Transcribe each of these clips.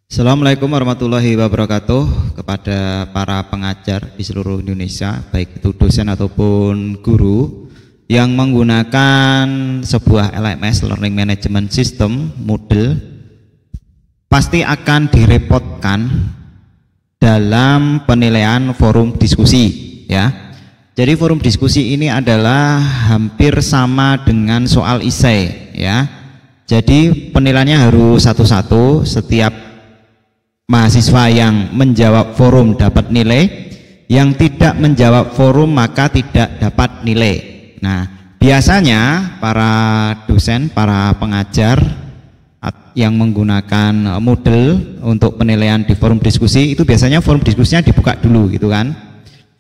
Assalamualaikum warahmatullahi wabarakatuh kepada para pengajar di seluruh Indonesia, baik itu dosen ataupun guru yang menggunakan sebuah LMS Learning Management System Moodle, pasti akan direpotkan dalam penilaian forum diskusi ya. Jadi forum diskusi ini adalah hampir sama dengan soal esai ya. Jadi penilaiannya harus satu-satu, setiap mahasiswa yang menjawab forum dapat nilai, yang tidak menjawab forum maka tidak dapat nilai. Nah, biasanya para dosen, para pengajar yang menggunakan Moodle untuk penilaian di forum diskusi itu biasanya forum diskusinya dibuka dulu gitu kan.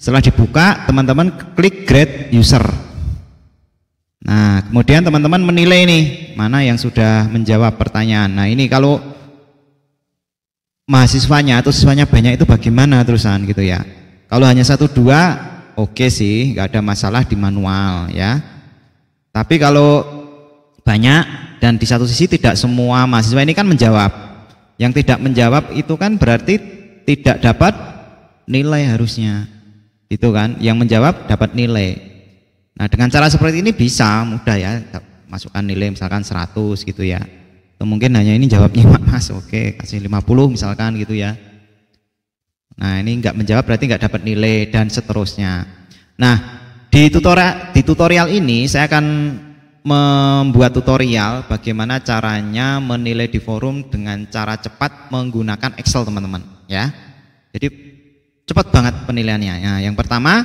Setelah dibuka, teman-teman klik grade user. Nah, kemudian teman-teman menilai nih mana yang sudah menjawab pertanyaan. Nah, ini kalau mahasiswanya atau siswanya banyak itu bagaimana terusan gitu ya. Kalau hanya 1-2 oke sih, nggak ada masalah di manual ya. Tapi kalau banyak dan di satu sisi tidak semua mahasiswa ini kan menjawab, yang tidak menjawab itu kan berarti tidak dapat nilai harusnya gitu kan. Yang menjawab dapat nilai. Nah, dengan cara seperti ini bisa mudah ya, masukkan nilai misalkan 100 gitu ya. Atau mungkin hanya ini jawabnya Mas, oke kasih 50 misalkan gitu ya. Nah, ini enggak menjawab berarti enggak dapat nilai dan seterusnya. Nah, di tutorial ini saya akan membuat tutorial bagaimana caranya menilai di forum dengan cara cepat menggunakan Excel teman-teman ya. Jadi cepat banget penilaiannya. Nah, yang pertama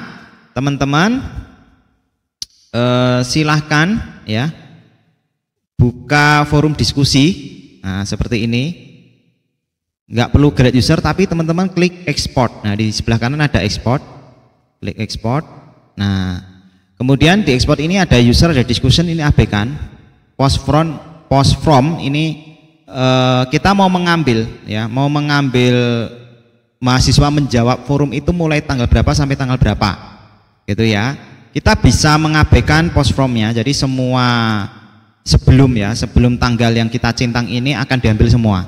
teman-teman silahkan ya buka forum diskusi. Nah, seperti ini, nggak perlu grade user tapi teman-teman klik export. Nah, di sebelah kanan ada export, klik export. Nah, kemudian di export ini ada user, ada discussion, ini abaikan. Post from ini kita mau mengambil ya, mau mengambil mahasiswa menjawab forum itu mulai tanggal berapa sampai tanggal berapa gitu ya. Kita bisa mengabaikan post from-nya, jadi semua sebelum tanggal yang kita centang ini akan diambil semua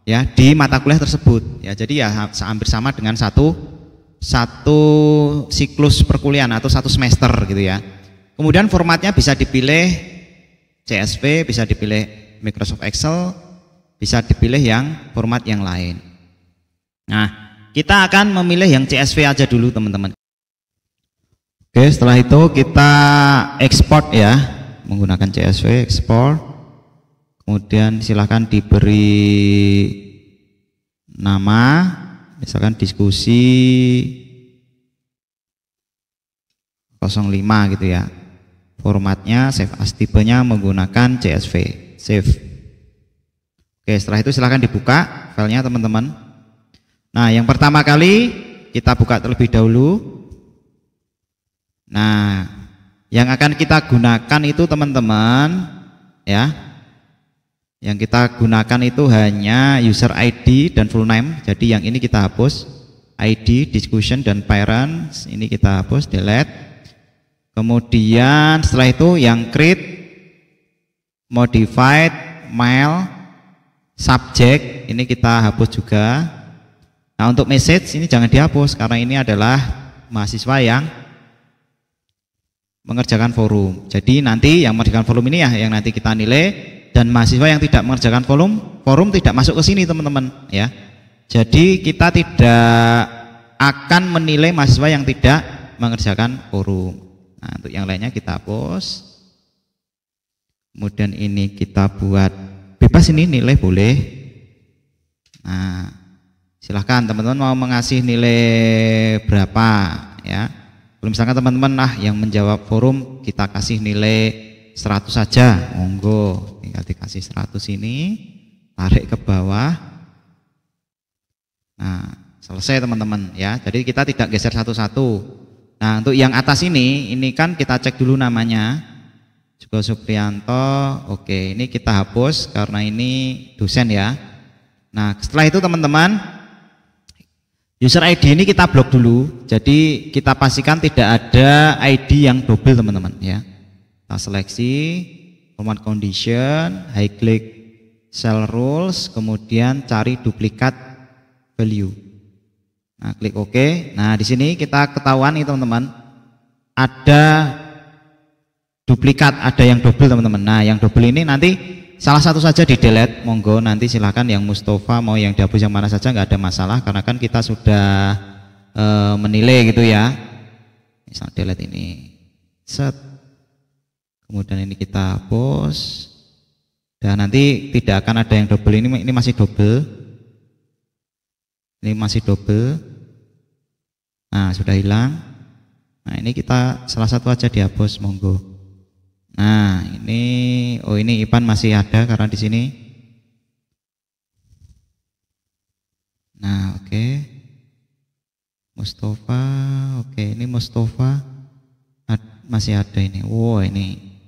ya di mata kuliah tersebut ya. Jadi ya hampir sama dengan satu siklus perkuliahan atau satu semester gitu ya. Kemudian formatnya bisa dipilih CSV, bisa dipilih Microsoft Excel, bisa dipilih yang format yang lain. Nah, kita akan memilih yang CSV aja dulu teman-teman. Oke, setelah itu kita ekspor ya, menggunakan CSV, ekspor. Kemudian silahkan diberi nama, misalkan diskusi 05 gitu ya. Formatnya save as, tipenya menggunakan CSV, save. Oke, setelah itu silahkan dibuka filenya teman-teman. Nah, yang pertama kali kita buka terlebih dahulu. Nah, yang akan kita gunakan itu teman-teman ya, yang kita gunakan itu hanya user ID dan full name. Jadi yang ini kita hapus, ID, discussion dan parents ini kita hapus, delete. Kemudian setelah itu yang create, modified, mail, subject ini kita hapus juga. Nah, untuk message ini jangan dihapus karena ini adalah mahasiswa yang mengerjakan forum. Jadi nanti yang mengerjakan forum ini ya yang nanti kita nilai, dan mahasiswa yang tidak mengerjakan forum tidak masuk ke sini teman-teman ya. Jadi kita tidak akan menilai mahasiswa yang tidak mengerjakan forum. Nah, untuk yang lainnya kita hapus. Kemudian ini kita buat bebas, ini nilai boleh. Nah, silahkan teman-teman mau mengasih nilai berapa ya. Kalau misalkan teman-teman yang menjawab forum kita kasih nilai 100 saja, monggo tinggal dikasih 100 ini, tarik ke bawah. Nah, selesai teman-teman ya. Jadi kita tidak geser satu-satu. Nah, untuk yang atas ini kan kita cek dulu namanya, Juga Suprianto. Oke, ini kita hapus karena ini dosen ya. Nah, setelah itu teman-teman, user ID ini kita blok dulu. Jadi kita pastikan tidak ada ID yang double teman-teman ya. Kita seleksi, format condition, high click cell rules, kemudian cari duplikat value. Nah, klik OK. Nah, di sini kita ketahuan nih teman-teman, ada duplikat, ada yang double teman-teman. Nah, yang double ini nanti salah satu saja di delete, monggo nanti silahkan yang Mustafa mau yang dihapus yang mana saja, nggak ada masalah karena kan kita sudah menilai gitu ya. Misal delete ini, set, kemudian ini kita hapus, dan nanti tidak akan ada yang double. Ini masih double, ini masih double. Nah, sudah hilang. Nah, ini kita salah satu aja dihapus, monggo. Nah, ini oh ini Ipan masih ada karena di sini. Nah, oke. Mustafa, oke, ini Mustafa masih ada ini. Wow, ini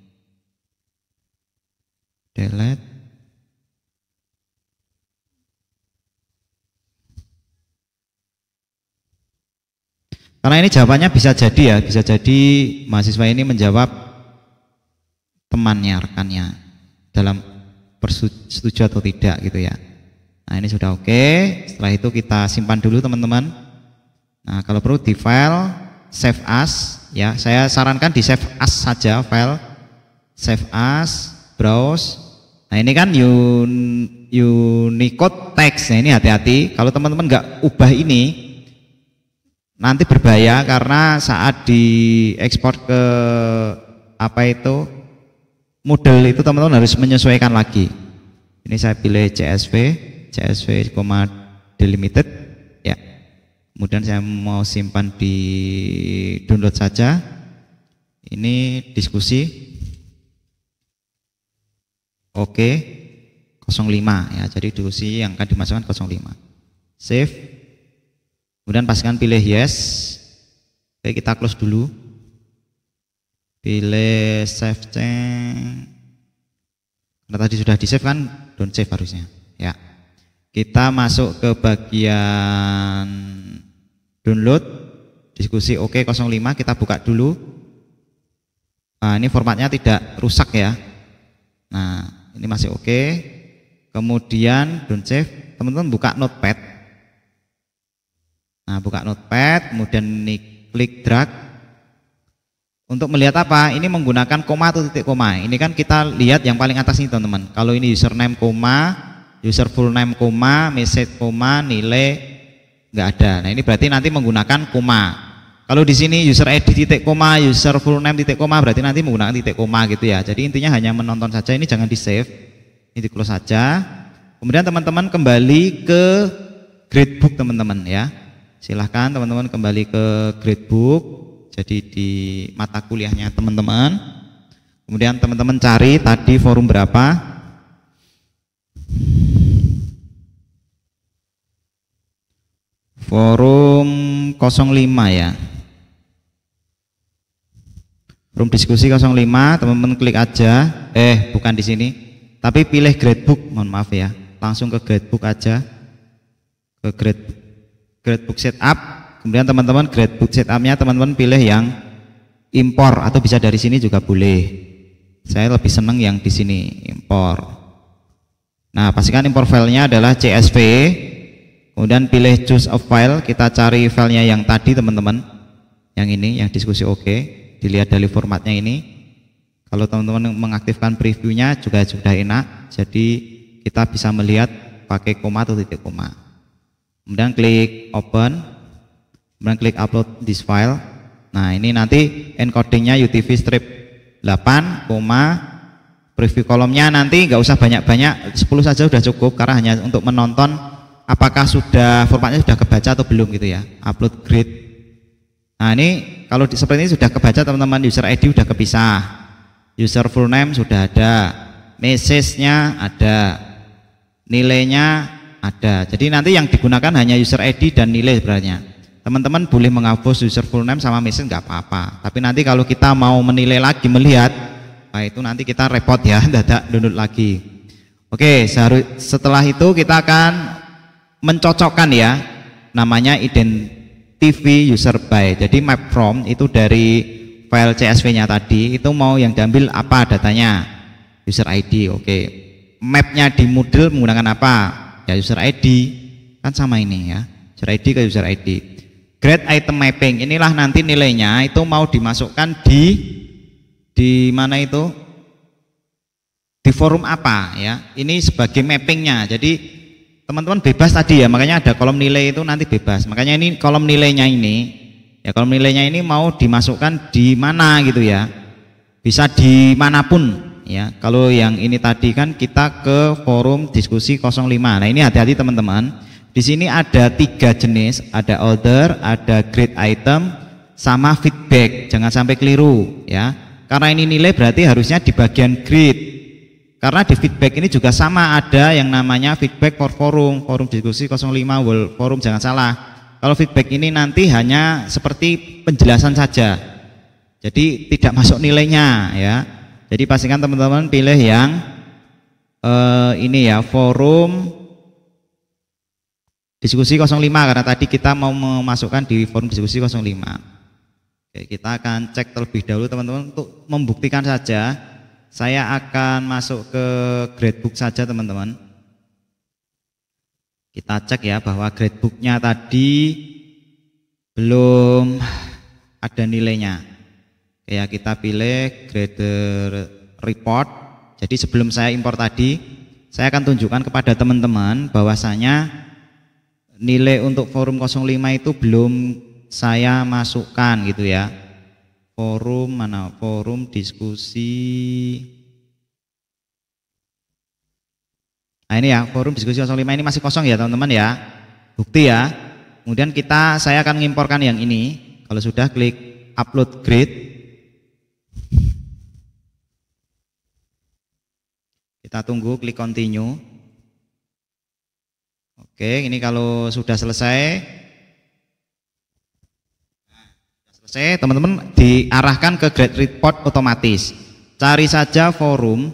delete. Karena ini jawabannya bisa jadi ya, bisa jadi mahasiswa ini menjawab temannya, rekannya dalam setuju atau tidak gitu ya. Nah, ini sudah oke. Setelah itu kita simpan dulu teman-teman. Nah, kalau perlu di file save as ya, saya sarankan di save as saja, file save as, browse. Nah, ini kan Unicode text. Nah, ini hati-hati kalau teman-teman nggak ubah ini nanti berbahaya karena saat diekspor ke apa itu model itu teman-teman harus menyesuaikan lagi. Ini saya pilih CSV, delimited ya. Kemudian saya mau simpan di download saja. Ini diskusi. Oke. 05 ya. Jadi diskusi yang akan dimasukkan 05. Save. Kemudian pastikan pilih yes. Oke, kita close dulu. Pilih save change. Karena tadi sudah di save kan, don't save harusnya. Ya. Kita masuk ke bagian download diskusi oke 05, kita buka dulu. Nah, ini formatnya tidak rusak ya. Nah, ini masih oke. Kemudian don't save, teman-teman buka notepad. Nah, buka notepad, kemudian ini klik drag. Untuk melihat apa? Ini menggunakan koma atau titik koma. Ini kan kita lihat yang paling atas ini teman-teman. Kalau ini username koma, user full name koma, message koma, nilai nggak ada. Nah, ini berarti nanti menggunakan koma. Kalau di sini user ID titik koma, user full name titik koma, berarti nanti menggunakan titik koma gitu ya. Jadi intinya hanya menonton saja, ini jangan di save. Ini di close saja. Kemudian teman-teman kembali ke gradebook teman-teman ya. Silahkan teman-teman kembali ke gradebook, jadi di mata kuliahnya teman-teman. Kemudian teman-teman cari tadi forum berapa. Forum 05 ya. Forum diskusi 05, teman-teman klik aja. Bukan di sini, tapi pilih gradebook, mohon maaf ya. Langsung ke gradebook aja. Ke gradebook setup, kemudian teman-teman gradebook setupnya teman-teman pilih yang impor atau bisa dari sini juga boleh. Saya lebih senang yang di sini impor. Nah, pastikan impor filenya adalah CSV. Kemudian pilih choose a file, kita cari filenya yang tadi teman-teman, yang ini, yang diskusi oke. Dilihat dari formatnya ini. Kalau teman-teman mengaktifkan previewnya juga sudah enak. Jadi kita bisa melihat pakai koma atau titik koma. Kemudian klik open, kemudian klik upload this file. Nah, ini nanti encodingnya UTF strip 8, preview kolomnya nanti nggak usah banyak-banyak, 10 saja sudah cukup karena hanya untuk menonton apakah sudah formatnya sudah kebaca atau belum gitu ya. Upload grid. Nah, ini kalau seperti ini sudah kebaca teman-teman, user ID sudah kepisah, user full name sudah ada, message-nya ada, nilainya ada. Jadi nanti yang digunakan hanya user ID dan nilai sebenarnya. Teman-teman boleh menghapus user full name sama message nggak apa-apa. Tapi nanti kalau kita mau menilai lagi, melihat, nah itu nanti kita repot ya, dadak download lagi. Oke, setelah itu kita akan mencocokkan ya, namanya identify user by. Jadi map from itu dari file CSV-nya tadi, itu mau yang diambil apa datanya? User ID, oke. mapnya di Moodle menggunakan apa? Ya user ID, kan sama ini ya, user ID ke user ID. Grade item mapping, inilah nanti nilainya itu mau dimasukkan di mana itu? Di forum apa ya? Ini sebagai mappingnya. Jadi teman-teman bebas tadi ya, makanya ada kolom nilai itu nanti bebas. Makanya ini kolom nilainya ini, ya kolom nilainya ini mau dimasukkan di mana gitu ya? Bisa dimanapun. Ya, kalau yang ini tadi kan kita ke forum diskusi 05. Nah, ini hati-hati teman-teman. Di sini ada 3 jenis, ada order, ada grade item, sama feedback. Jangan sampai keliru ya. Karena ini nilai berarti harusnya di bagian grade. Karena di feedback ini juga sama, ada yang namanya feedback for forum diskusi 05 World Forum, jangan salah. Kalau feedback ini nanti hanya seperti penjelasan saja. Jadi tidak masuk nilainya ya. Jadi pastikan teman-teman pilih yang ini ya, forum diskusi 05, karena tadi kita mau memasukkan di forum diskusi 05. Oke, kita akan cek terlebih dahulu teman-teman untuk membuktikan saja. Saya akan masuk ke gradebook saja teman-teman. Kita cek ya bahwa gradebooknya tadi belum ada nilainya. Ya, kita pilih grader report. Jadi sebelum saya impor tadi, saya akan tunjukkan kepada teman-teman bahwasanya nilai untuk forum 05 itu belum saya masukkan gitu ya. Forum mana? Forum diskusi. Nah ini ya, forum diskusi 05 ini masih kosong ya teman-teman ya. Bukti ya. Kemudian saya akan mengimporkan yang ini. Kalau sudah, klik upload grade. Kita tunggu, klik continue. Oke, ini kalau sudah selesai, teman-teman diarahkan ke grade report otomatis. Cari saja forum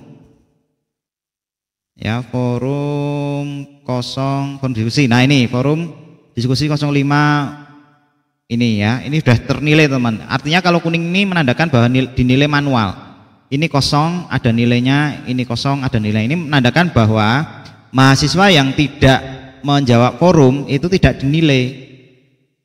ya, forum diskusi. Nah ini forum diskusi 05 ini ya, ini sudah ternilai teman. Artinya kalau kuning ini menandakan bahwa dinilai manual. Ini kosong ada nilainya, ini kosong ada nilai. Ini menandakan bahwa mahasiswa yang tidak menjawab forum itu tidak dinilai.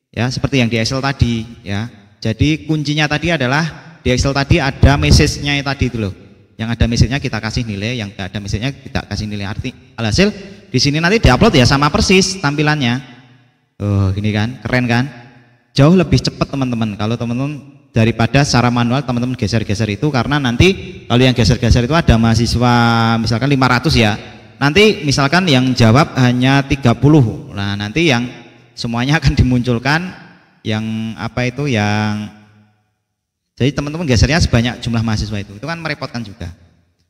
Ya, seperti yang di Excel tadi ya. Jadi kuncinya tadi adalah di Excel tadi ada message-nya tadi itu loh. Yang ada message-nya kita kasih nilai, yang tidak ada message-nya tidak kasih nilai. Alhasil di sini nanti diupload ya sama persis tampilannya. Oh, ini kan keren kan? Jauh lebih cepat teman-teman. Kalau teman-teman daripada secara manual teman-teman geser-geser itu, karena nanti kalau yang geser-geser itu ada mahasiswa misalkan 500 ya, nanti misalkan yang jawab hanya 30. Nah nanti yang semuanya akan dimunculkan yang apa itu yang, jadi teman-teman gesernya sebanyak jumlah mahasiswa itu kan merepotkan juga.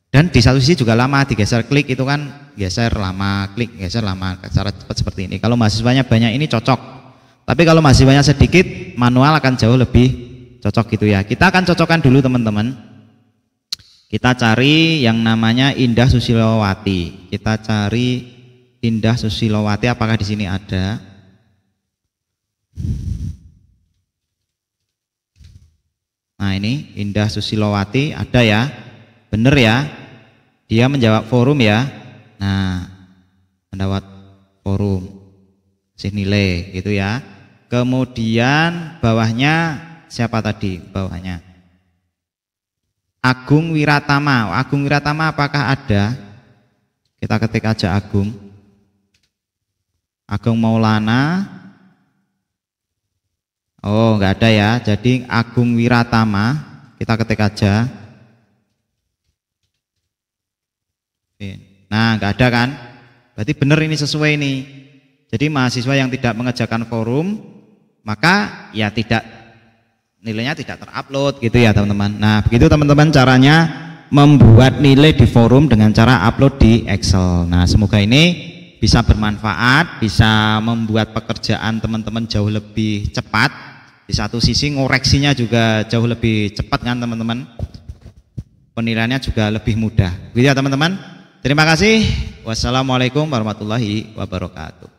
Dan di satu sisi juga lama, digeser klik itu kan geser lama, klik geser lama, cara cepat seperti ini. Kalau mahasiswanya banyak ini cocok, tapi kalau mahasiswanya sedikit manual akan jauh lebih cocok gitu ya. Kita akan cocokkan dulu teman-teman. Kita cari yang namanya Indah Susilowati. Kita cari Indah Susilowati, apakah di sini ada? Nah ini Indah Susilowati ada ya, bener ya, dia menjawab forum ya. Nah menjawab forum, kasih nilai gitu ya. Kemudian bawahnya siapa tadi bawahnya? Agung Wiratama. Agung Wiratama apakah ada? Kita ketik aja Agung. Agung Maulana. Oh enggak ada ya. Jadi Agung Wiratama kita ketik aja. Nah enggak ada kan? Berarti benar ini sesuai ini. Jadi mahasiswa yang tidak mengerjakan forum maka ya tidak, nilainya tidak terupload gitu ya teman-teman. Nah begitu teman-teman caranya membuat nilai di forum dengan cara upload di Excel. Nah semoga ini bisa bermanfaat, bisa membuat pekerjaan teman-teman jauh lebih cepat. Di satu sisi ngoreksinya juga jauh lebih cepat kan teman-teman, penilaiannya juga lebih mudah gitu ya teman-teman. Terima kasih. Wassalamualaikum warahmatullahi wabarakatuh.